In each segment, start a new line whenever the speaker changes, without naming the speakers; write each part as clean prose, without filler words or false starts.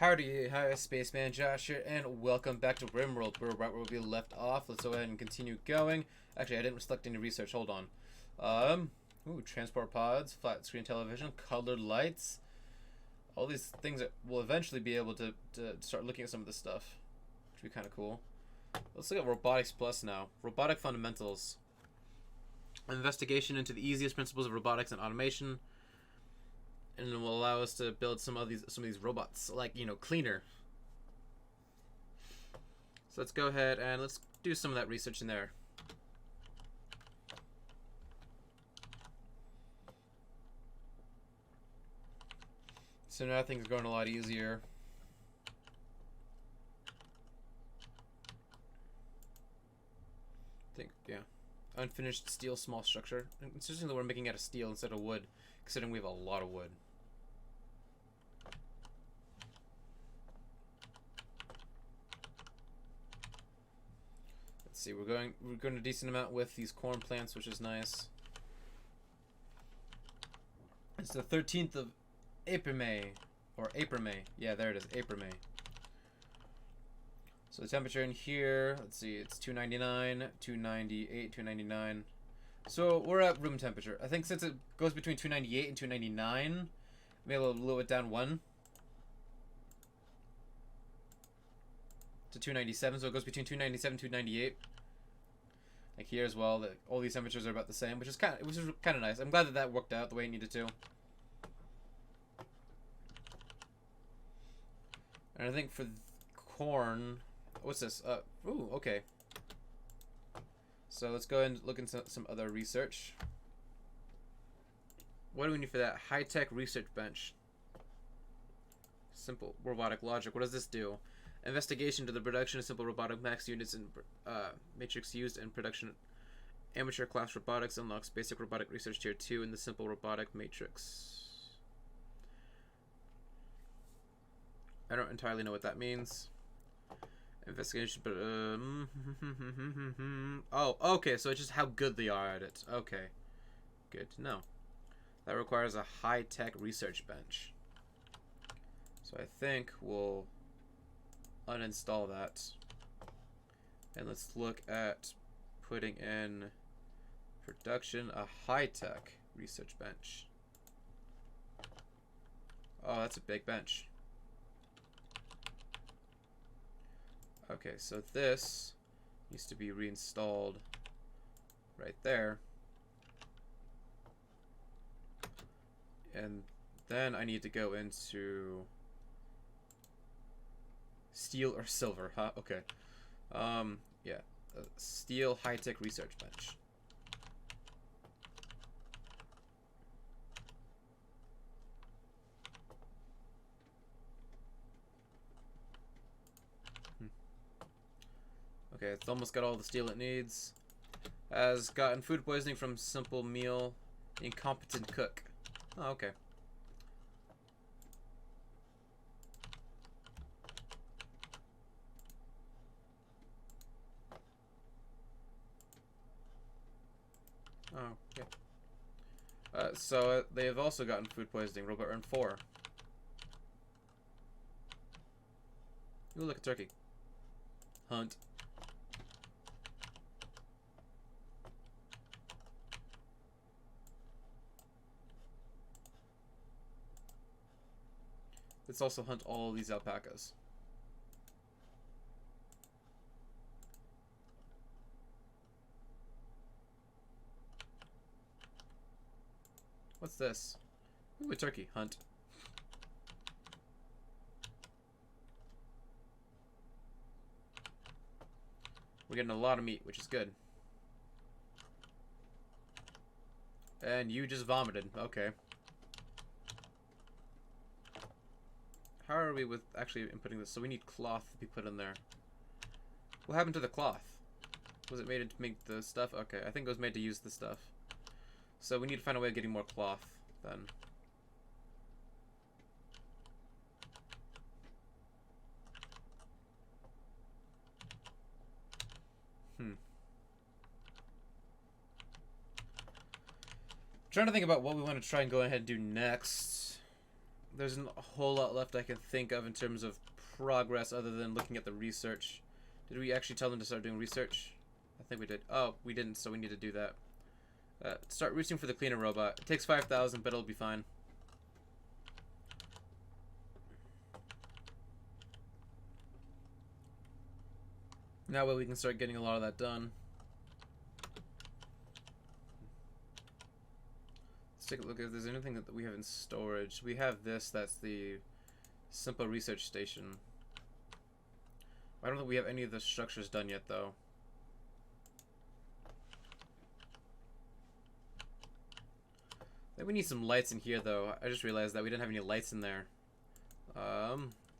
Howdy, hi, Spaceman Josh here, and welcome back to Rimworld. We're right where we left off. Let's go ahead and continue going. Actually, I didn't select any research. Hold on. Transport pods, flat screen television, colored lights. All these things that we'll eventually be able to start looking at some of this stuff, which would be kind of cool. Let's look at Robotics Plus now. Robotic fundamentals. Investigation into the easiest principles of robotics and automation. And it will allow us to build some of these robots, like, cleaner. So let's go ahead and let's do some of that research in there. So now things are going a lot easier. Yeah. Unfinished steel small structure. It's interesting that we're making out of steel instead of wood, considering we have a lot of wood. Let's see, we're going a decent amount with these corn plants, which is nice. It's the 13th of April, May. Yeah, there it is, April, May. So the temperature in here, let's see, it's 299, 298, 299. So we're at room temperature. I think since it goes between 298 and 299, maybe we'll lower it down one to 297. So it goes between 297 and 298. Like here as well, all these temperatures are about the same, which is kind of nice. I'm glad that worked out the way it needed to. And I think for corn, what's this? Ooh, okay. So let's go ahead and look into some other research. What do we need for that? High-tech research bench. Simple robotic logic. What does this do? Investigation to the production of simple robotic max units and matrix used in production. Amateur class robotics unlocks basic robotic research tier 2 in the simple robotic matrix. I don't entirely know what that means. Investigation, but oh, okay, so it's just how good they are at it. Okay, good to know. That requires a high-tech research bench. So I think we'll uninstall that, and let's look at putting in production a high-tech research bench. Oh, that's a big bench. Okay, so this needs to be reinstalled right there. And then I need to go into steel or silver, huh? Okay. Yeah. Steel high-tech research bench. Okay, it's almost got all the steel it needs. Has gotten food poisoning from simple meal. Incompetent cook. Oh, okay. Oh, okay. So they have also gotten food poisoning. Robot earned 4. Ooh, look, a turkey. Hunt. Let's also hunt all these alpacas. What's this? Ooh, a turkey. Hunt. We're getting a lot of meat, which is good. And you just vomited. Okay. How are we with actually inputting this? So we need cloth to be put in there. What happened to the cloth? Was it made to make the stuff? Okay, I think it was made to use the stuff. So we need to find a way of getting more cloth then. Trying to think about what we want to try and go ahead and do next. There's a whole lot left I can think of in terms of progress other than looking at the research. Did we actually tell them to start doing research? I think we did. Oh, we didn't, so we need to do that. Start reaching for the cleaner robot. It takes 5,000, but it'll be fine. That way we can start getting a lot of that done. Let's take a look if there's anything that we have in storage. We have this, that's the simple research station. I don't think we have any of the structures done yet, though. I think we need some lights in here, though. I just realized that we didn't have any lights in there.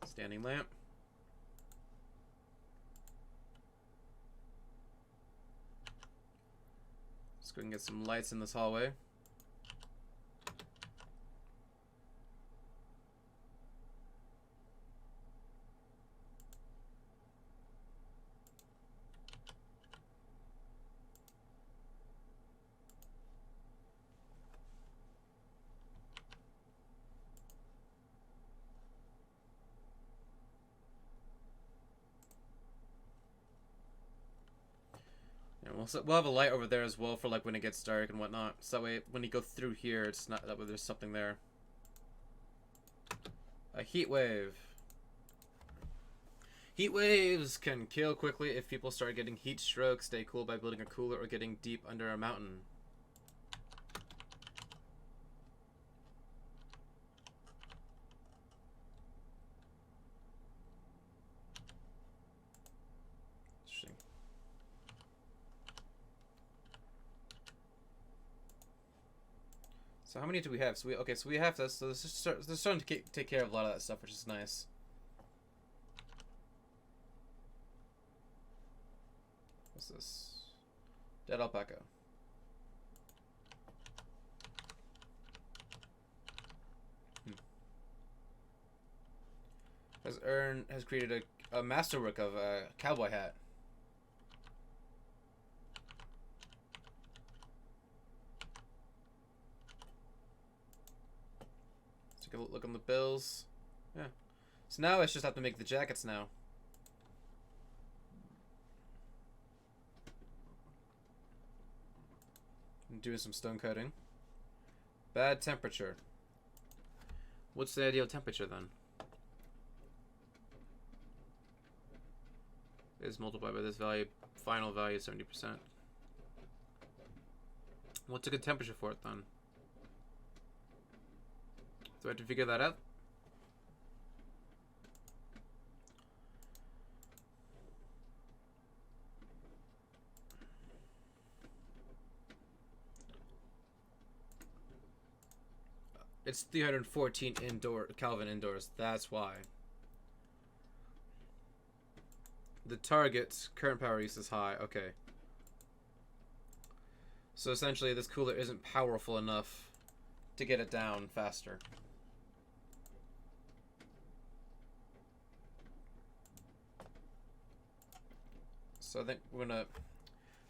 Standing lamp. Let's go and get some lights in this hallway. We'll have a light over there as well for like when it gets dark and whatnot. So that way, when you go through here, it's not that way there's something there. A heat wave. Heat waves can kill quickly if people start getting heat stroke. Stay cool by building a cooler or getting deep under a mountain. So how many do we have? So we have this. So this is starting to take care of a lot of that stuff, which is nice. What's this? Dead alpaca. Has created a masterwork of a cowboy hat. Take a look on the bills. Yeah. So now I just have to make the jackets now. I'm doing some stone cutting. Bad temperature. What's the ideal temperature then? Is multiplied by this value. Final value 70%. What's a good temperature for it then? Do I have to figure that out? It's 314 Kelvin indoors. That's why. The target's current power use is high. Okay. So essentially, this cooler isn't powerful enough to get it down faster. So I think we're gonna.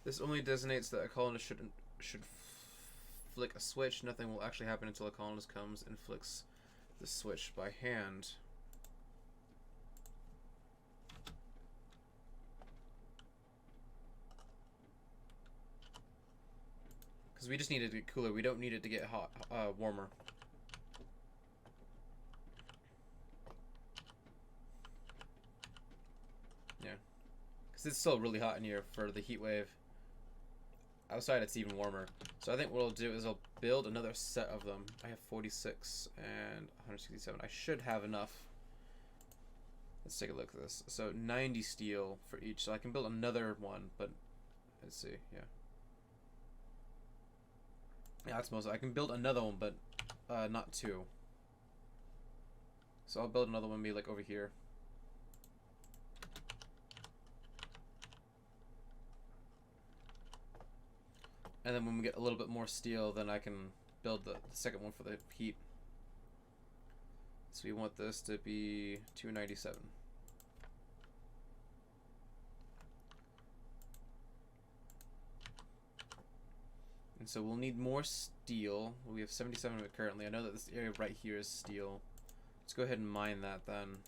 This only designates that a colonist should flick a switch. Nothing will actually happen until a colonist comes and flicks the switch by hand. Because we just need it to get cooler. We don't need it to get hot, warmer. Yeah. Because it's still really hot in here for the heat wave. Outside it's even warmer. So I think what I'll do is I'll build another set of them. I have 46 and 167. I should have enough. Let's take a look at this. So 90 steel for each. So I can build another one, but let's see. Yeah. Yeah, that's most. I can build another one, but not two. So I'll build another one maybe like over here. And then when we get a little bit more steel, then I can build the second one for the heat. So we want this to be 297. So we'll need more steel. We have 77 of it currently. I know that this area right here is steel. go ahead and mine that then.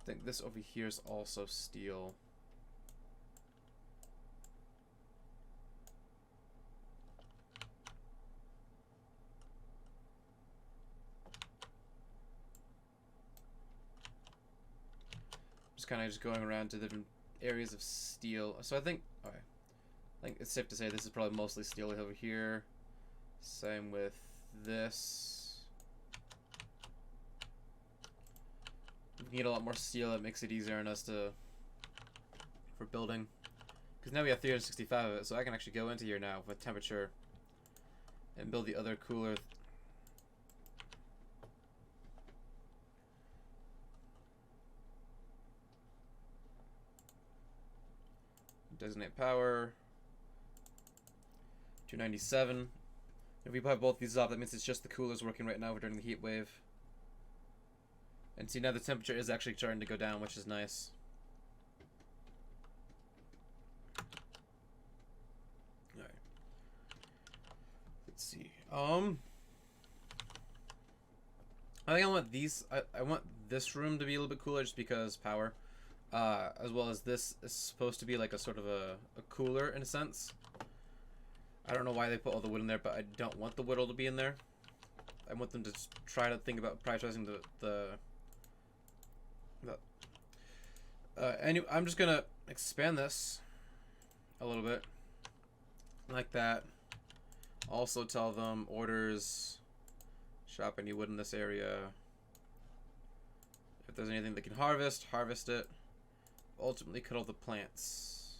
I think this over here is also steel. Just kind of just going around to different areas of steel. So I think, okay, I think it's safe to say this is probably mostly steel over here. Same with this. We need a lot more steel. That makes it easier on us for building. Because now we have 365 of it, so I can actually go into here now with temperature and build the other cooler. Designate power. 297. If we put both these off, that means it's just the coolers working right now during the heat wave. And see, now the temperature is actually starting to go down, which is nice. Alright. Let's see. I think I want these. I want this room to be a little bit cooler just because power. As well as this is supposed to be like a sort of a cooler in a sense. I don't know why they put all the wood in there, but I don't want the wood all to be in there. I want them to try to think about prioritizing anyway, I'm just gonna expand this a little bit like that. Also tell them orders, shop any wood in this area. If there's anything they can harvest, harvest it. Ultimately cut all the plants.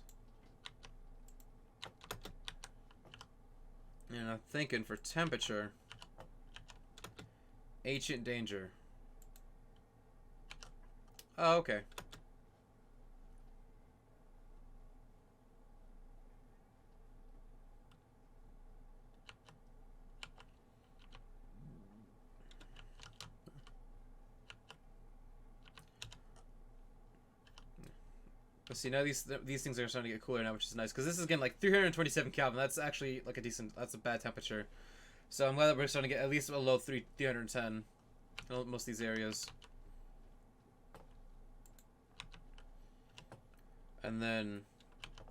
And I'm thinking for temperature, ancient danger. Oh, okay. But see, now these things are starting to get cooler now, which is nice. Because this is getting like 327 Kelvin. That's actually like that's a bad temperature. So I'm glad that we're starting to get at least below 310 in most of these areas. And then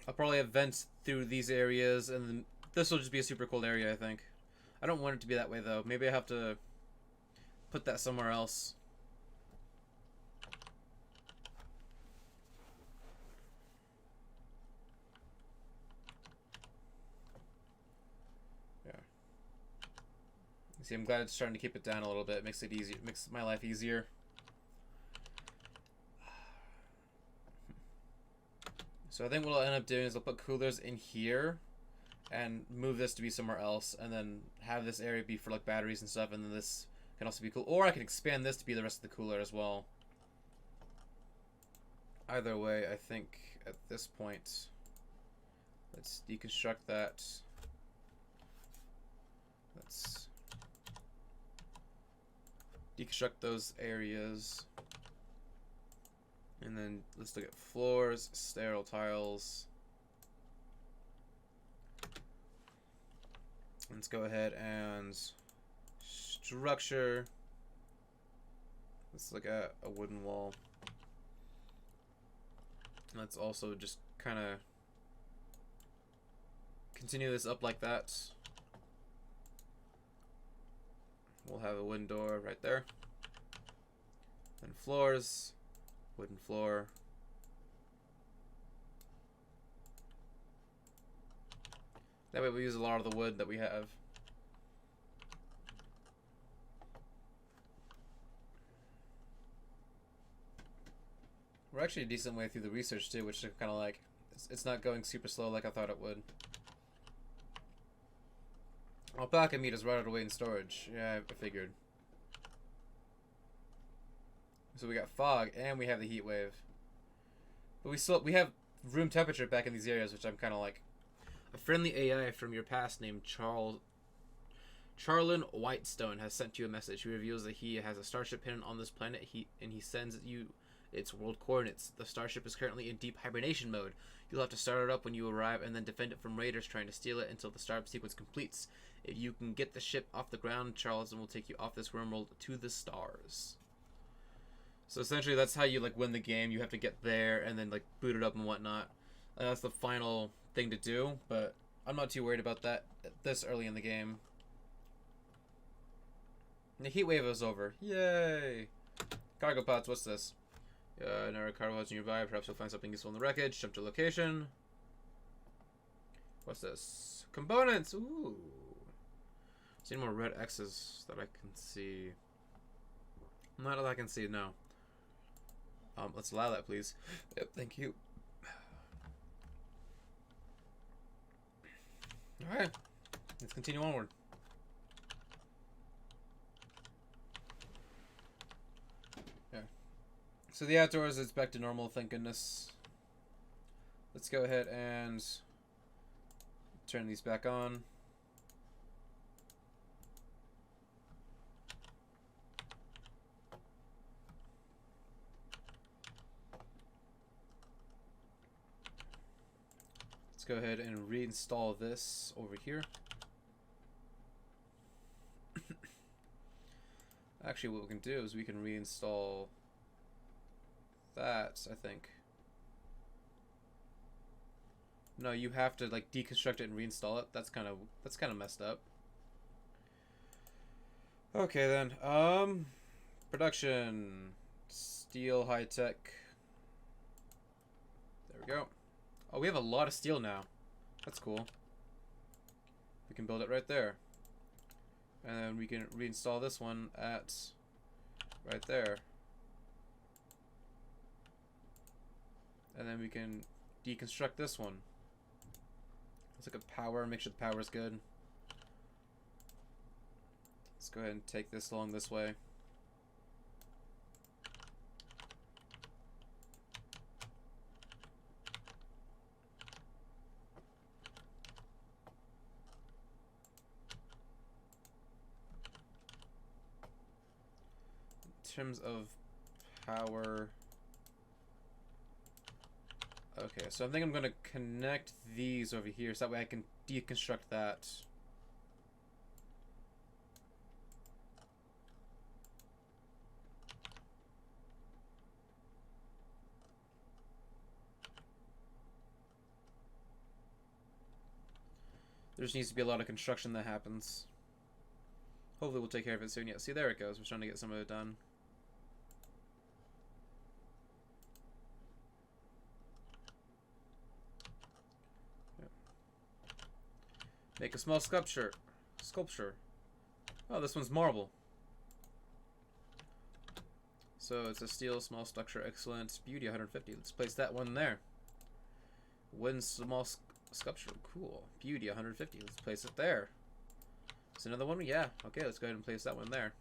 I'll probably have vents through these areas, and then this will just be a super cold area, I think. I don't want it to be that way, though. Maybe I have to put that somewhere else. Yeah. See, I'm glad it's starting to keep it down a little bit. It makes it easier. It makes my life easier. So I think what I'll end up doing is I'll put coolers in here and move this to be somewhere else, and then have this area be for like batteries and stuff, and then this can also be cool. Or I can expand this to be the rest of the cooler as well. Either way, I think at this point, let's deconstruct that. Let's deconstruct those areas. And then let's look at floors, sterile tiles. Let's go ahead and structure. Let's look at a wooden wall. Let's also just kind of continue this up like that. We'll have a wooden door right there. Then floors. Wooden floor. That way we use a lot of the wood that we have. We're actually a decent way through the research too, which is kind of like, it's not going super slow like I thought it would. Alpaca meat is rotted away in storage. Yeah, I figured. So we got fog, and we have the heat wave. But we have room temperature back in these areas, which I'm kind of like. A friendly AI from your past named Charlin Whitestone has sent you a message. He reveals that he has a starship hidden on this planet. He sends you its world coordinates. The starship is currently in deep hibernation mode. You'll have to start it up when you arrive and then defend it from raiders trying to steal it until the startup sequence completes. If you can get the ship off the ground, Charleston will take you off this Rimworld to the stars. So essentially that's how you like win the game. You have to get there and then like boot it up and whatnot. That's the final thing to do, but I'm not too worried about that this early in the game. The heat wave is over. Yay! Cargo pods, what's this? No cargo pods nearby. Perhaps you'll find something useful in the wreckage. Jump to location. What's this? Components! Ooh. See more red X's that I can see. Not that I can see, no. Let's allow that, please. Yep, thank you. Alright. Let's continue onward. Yeah. So the outdoors, it's back to normal, thank goodness. Let's go ahead and turn these back on. Let's go ahead and reinstall this over here. Actually, what we can do is we can reinstall that, I think. No, you have to like deconstruct it and reinstall it. That's kind of messed up. Okay then. Production, steel, high tech. There we go. Oh, we have a lot of steel now. That's cool. We can build it right there. And then we can reinstall this one at right there. And then we can deconstruct this one. Let's look at power, make sure the power is good. Let's go ahead and take this along this way. In terms of power, okay, so I think I'm gonna connect these over here so that way I can deconstruct that. There just needs to be a lot of construction that happens. Hopefully we'll take care of it soon. Yeah, see, there it goes. We're starting to get some of it done. Make a small sculpture. Oh, this one's marble. So it's a steel small structure. Excellent. Beauty 150. Let's place that one there. Wooden small sculpture. Cool. Beauty 150. Let's place it there. Is another one? Yeah. Okay, let's go ahead and place that one there.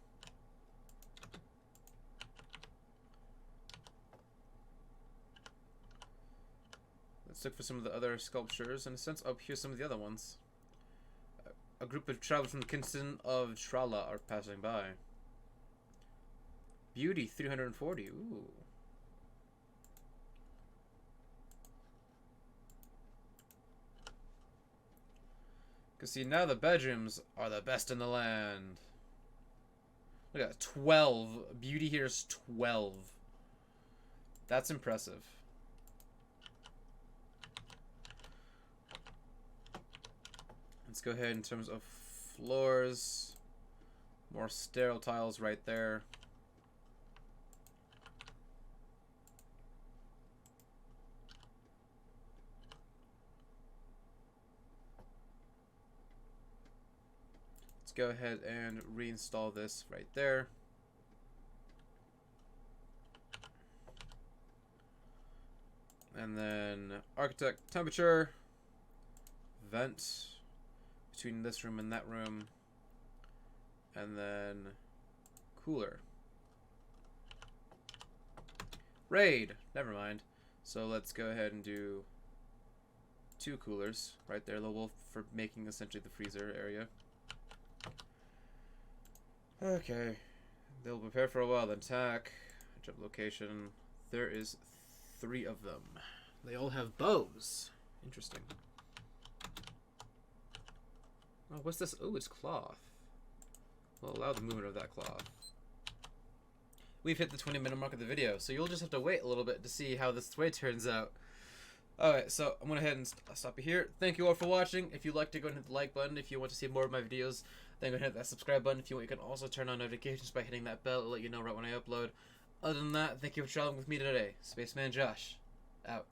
Let's look for some of the other sculptures. In a sense, oh, here's some of the other ones. A group of travelers from the Kingston of Trala are passing by. Beauty 340. Ooh. Cause see, now the bedrooms are the best in the land. Look at that, 12. Beauty here is 12. That's impressive. Let's go ahead in terms of floors. More sterile tiles right there. Let's go ahead and reinstall this right there. And then architect temperature, vent between this room and that room, and then cooler. Raid, never mind. So let's go ahead and do 2 coolers right there, level for making essentially the freezer area. Okay, they'll prepare for a while, then attack. Jump location, There is 3 of them. They all have bows. Interesting. Oh, what's this? Oh, it's cloth. Will allow the movement of that cloth. We've hit the 20-minute mark of the video, so you'll just have to wait a little bit to see how this way turns out. Alright, so I'm going to head and stop it here. Thank you all for watching. If you like to, go and hit the like button. If you want to see more of my videos, then go and hit that subscribe button. If you want, you can also turn on notifications by hitting that bell. It'll let you know right when I upload. Other than that, thank you for traveling with me today. Spaceman Josh, out.